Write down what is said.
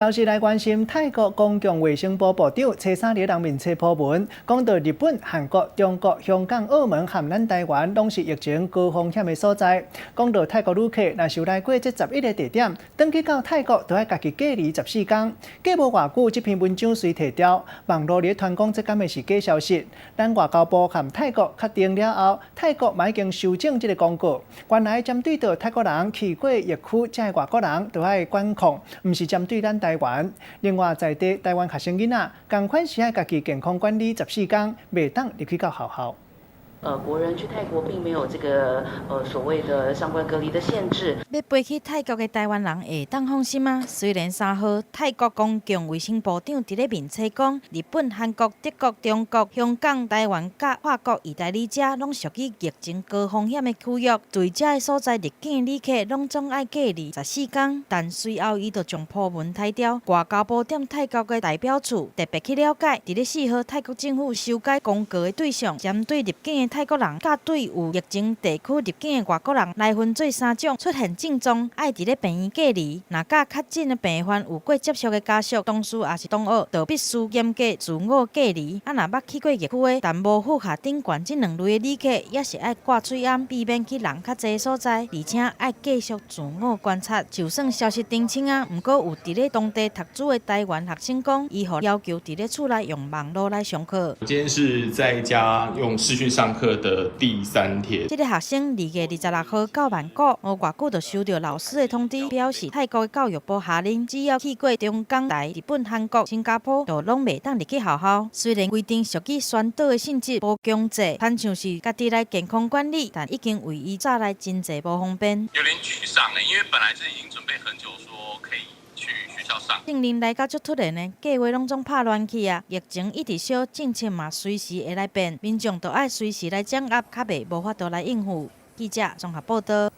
消息来关心，泰国公共卫生部部长初三日人面册破文，讲到日本、韩国、中国、香港、澳门和咱台湾拢是疫情高风险的所在。讲到泰国旅客若是来过这11个地点，登去到泰国都要家己隔离14天。过无偌久，这篇文章随提掉，网络里传讲这敢会是假消息。咱外交部和泰国确定了后，泰国嘛已经修正这个公告，原来针对到泰国人去过疫区，这外国人都要管控，唔是针对咱台湾。另外，在地台湾学生囡仔，同款是要家己健康管理14天，袂当入去到学校。国人去泰国并没有这个所谓的相关隔离的限制。要飞去泰国的台湾人会当放心吗？虽然3号泰国公共卫生部长伫咧面册讲，日本、韩国、德国、中国、香港、台湾甲法国、意大利者拢属于疫情高风险的区域，对这个所在入境的旅客拢总爱隔离14天。但随后伊就将破文踢掉。外交部踮泰国的代表处特别去了解，伫咧4号泰国政府修改公告的对象，针对入境的泰国人，甲对有疫情地区入境的外国人来分做3种，出现症状爱伫咧病院隔离，若甲确诊的病患有过接触的家属、同事也是同学，就必须严格自我隔离。若捌去过疫区的，但无符合顶悬这2类的旅客，也是爱挂嘴罨，避免去人较侪的所在，而且爱继续自我观察。就算消息澄清啊，不过有伫咧当地读书的台湾学生讲，伊互要求伫咧厝内用网络来上课。今天是在家用视讯上课的第3天。这个学生2月26号到曼谷，无偌久就收到老师的通知，表示泰国的教育部下令，只要去过中港台、日本、韩国、新加坡，就拢袂当入去学校。虽然规定属于宣导的性质，无强制，亲像是家己来健康管理，但已经为伊带来真侪无方便。有点沮丧了，因为本来是已经准备很久，说可以去学校上。近年来，甲足突然的计划拢总拍乱去啊！疫情一直烧，政策嘛随时会来变，民众都爱随时来掌握，较袂无法度来应付。记者综合报道。